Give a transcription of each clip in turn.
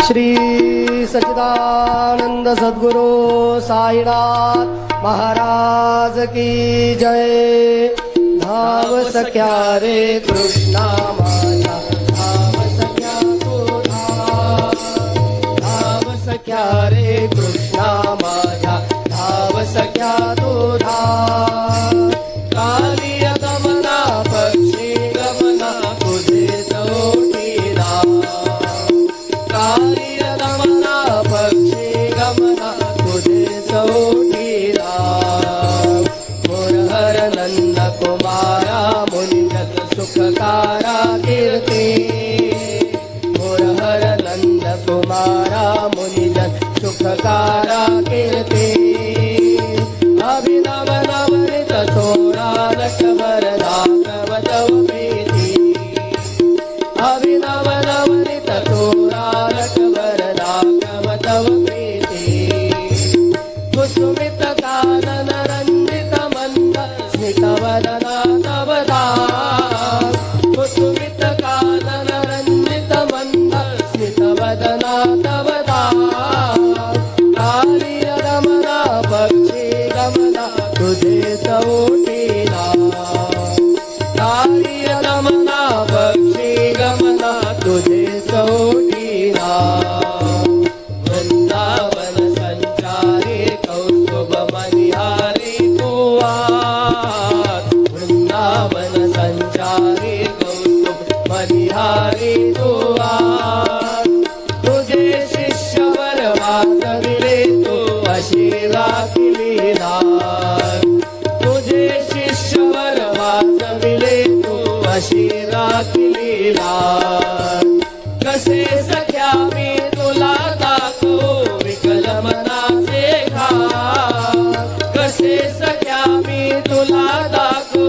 श्री सच्चिदानंद सद्गुरु साईनाथ महाराज की जय। धाव सख्या रे कृष्णा माझ्या, धाव सख्या तू धाव, धाव सख्या रे कृष्णा माझ्या, धाव सख्या तू धाव। कालिय गमना पक्षी गमना तुझे चोटी धाव, कालिय गमना पक्षी गमना तुझे चोटी धाव। मुरहर नंद कुमारा मुनिजत सुखकारा कीर्ती, मुरहर नंद कुमारा मुनिजत सुखकारा कीर्ती। अभिनव नवनित चोरा लक्ष्मर राघव तव प्रीती, अभिनव नवनित चोरा लक्ष्मर राघव तव प्रीती। कुसुमित कानन रंजित मंद स्मित वदना तव दास, कुसुमित कानन रंजित मंद स्मित वदना तव दास। कालिय गमना पक्षी गमना तुझे चोटी धाव, कालिय गमना पक्षी गमना तुझे चोटी धाव। वृंदावन संचारी कौस्तुभ मनिहारी तू आत, वृंदावन संचारी कौस्तुभ मनिहारी तू आत। तुझे शिष्य वर वासविले तू अशी राखिली नाथ, तुझे शिष्य वर वासविले तू अशी राखिली नाथ। कसे सख्या मी तुला दाखवू विकल मनाचे घात, कसे सख्या मी तुला दाखवू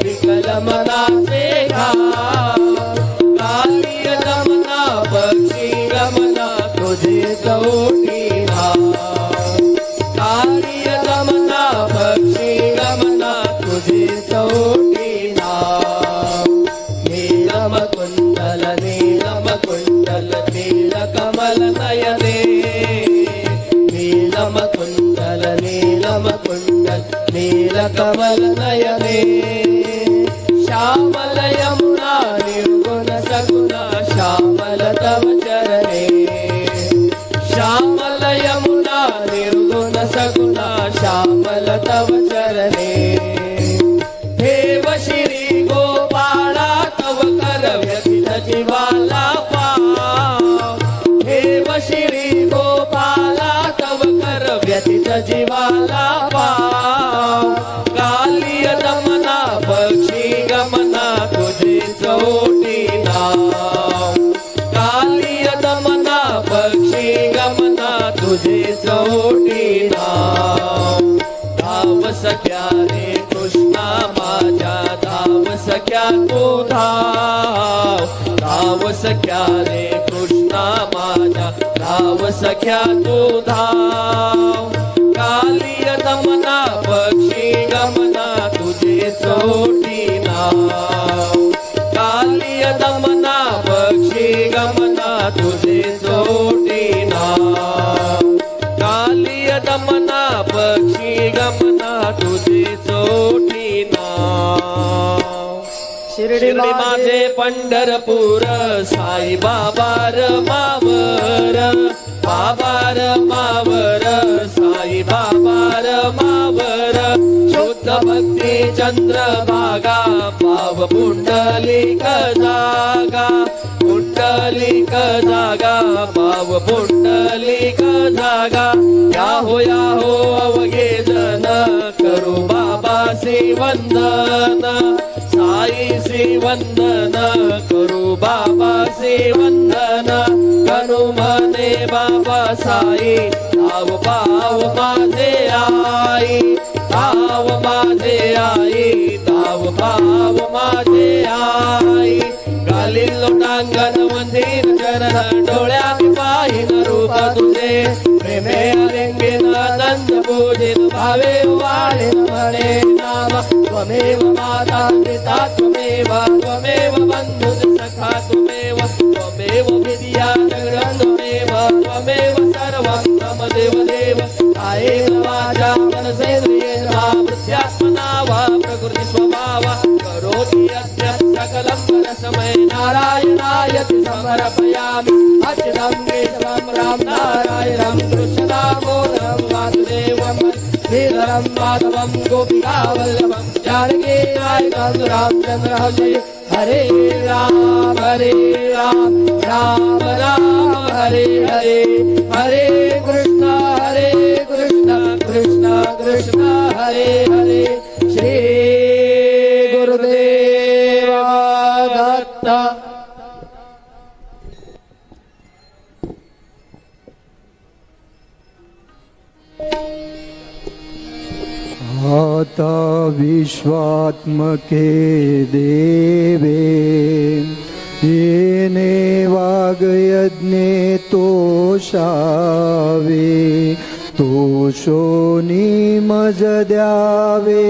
विकल मनाचे घात। कालिय गमना पक्षी गमना तुझे चोटी धाव, कालिय गमना पक्षी गमना तुझे चोटी धाव। नीलम कुंडल नीलम कुंडल नील कमल नयने, नीलम कुंडल नीलम कुंडल नील कमल नयने। श्यामल यमुना निर्गुण सगुना श्यामल तव चरणे, श्यामल यमुना निर्गुण सगुना श्यामल तव चरणे। देव श्री गोपाळा तव कर व्यथित जीवाला पाव, देव श्री गोपाळा तव कर व्यथित जीवाला पाव। कालिय गमना पक्षी गमना तुझे चोटी धाव, कालिय गमना पक्षी गमना तुझे चोटी धाव। धाव सख्या रे कृष्णा माझ्या, धाव सख्या तू धाव, धाव सख्या रे कृष्णा माझ्या, धाव सख्या तू धाव। कालिय गमना पक्षी गमना तुझे चोटी नाव, कालिय गमना पक्षी गमना तुझे चोटी नाव, कालिय गमना पक्षी गमना तुझे चोटी नाव। शिर्डी माझे पंढरपूर साई बाबार मावर, बाबार मावर साई बाबार मावर। शुद्ध भक्ती चंद्रभागा पाव पुंडलिक जागा, पुंडलिक जागा पाव पुंडलिक जागा। या हो अवघे जन करू बाबासी वंदन, साईसी वंदन करू बाबासी वंदन। कनु म्हणे बाबा साई धाव पाव माझे आई, धाव माझे आई, धाव पाव माझे आई। गाली लोटांगण मंदिर चरण डोळ्यात पाहिन रूप तुझे, प्रेमे अलिंगन आनंद पूजिन भावे वाळेन म्हणे नाम। त्वमेव माता पिता त्वमेव, त्वमेव बंधु सखा त्वमेव, त्वमेव विद्या जगदम्ब त्वमेव, त्वमेव सर्वं मम देवदेव कायेन वाचा मनसेन्द्रियेर्वा बुद्ध्यात्मना वा प्रकृति स्वभावा करोति यद्यत् सकलं परस्मै नारायणायति समर्पयामि अच्युतं केशवं राम नारायणं कृष्णदामोदरं वासुदेवं श्रीधरं माधवं गोपिकावल्लभं जानकी नायकं रामचन्द्रं हरे राम राम राम हरे हरे हरे कृष्ण कृष्ण कृष्ण हरे हरे श्री गुरुदेव दत्त आता विश्वात्मके देवे येने वागयज्ञे तोषावे तोषोनी मज द्यावे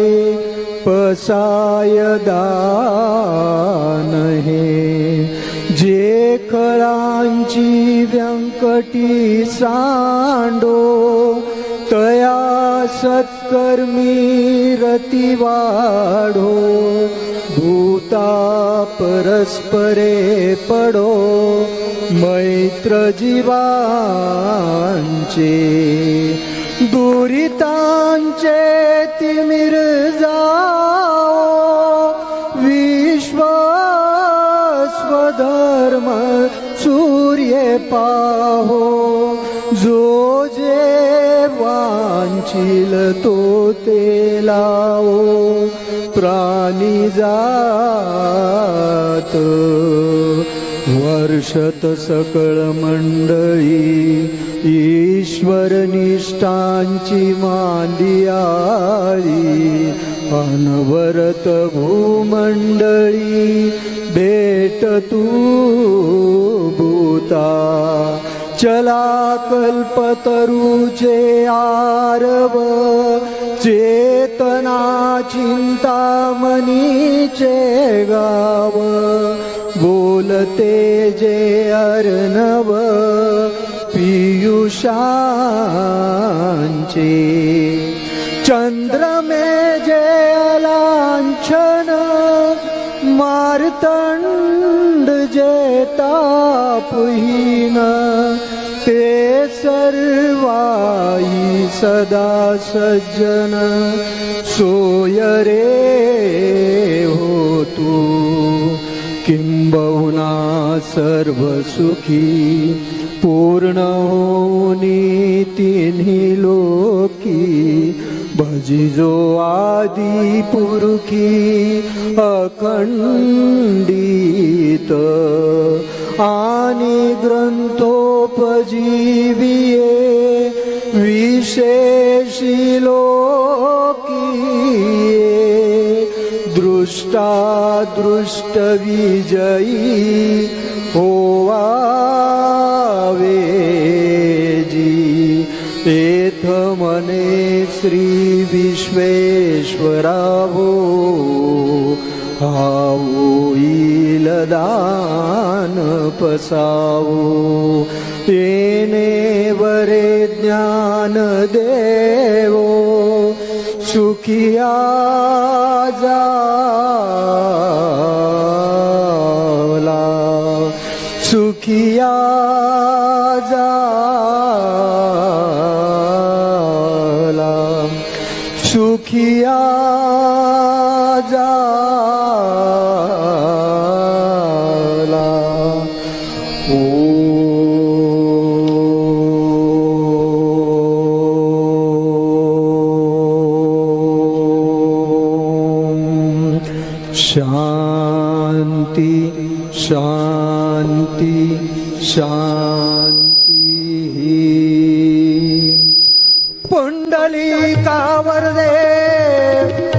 पसाय दान हे जे कळांची व्यंकटी सांडो तया सत्कर्मी रती वाढो भूता परस्परे पडो मैत्र जीवांचे दुरितांचे तिमिर जाओ विश्व स्वधर्म सूर्य पाहो जो जे वांछिल तो ते लावो प्राणी जात वर्षत सकळ मंडळी ईश्वर निष्ठांची मांदियाळी अनवरत भूमंडळी भेट तू भूता चला कल्पतरुचे आरव चेतना चिंतामणीचे गाव बोलते जे अर्णव पियुषांचे चंद्रमे जे लांछन मार्तंड जे तापहीन ते सर्वाई सदा सज्जन सोय रे हो तू किंबहुना सर्व सुखी पूर्ण होनी तिन्ही लोकी भजिजो आदि पुरुखी अखंडित आणि ग्रंथोपजीविये विशेषी लोकीये दृष्टा दृष्ट विजयी होवावे जी एथ मने श्री विश्वेश्वरा हो आवो दान पसावो तेने वरे ज्ञान देवो सुखिया जाला सुखिया जाला सुखिया जाला ओ शांति शांति शांति पुंडलिकावरदे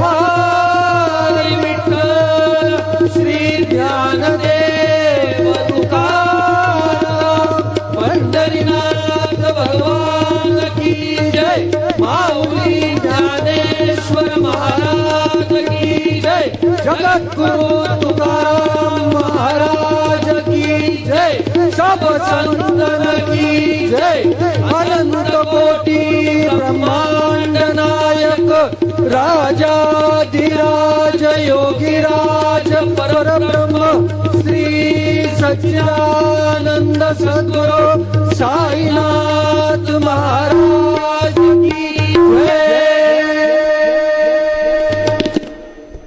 हरी विठ्ठल श्री ज्ञानदेव तुकाराम पंढरीनाथ भगवान की जय माऊली ज्ञानेश्वर महाराज की जय जगद्गुरु तुकाराम महाराज की जय सब संतन की जय अनंत कोटी ब्रह्मांड नायक राजाधिराज योगीराज परब्रह्म श्री सच्चिदानंद सद्गुरु साईनाथ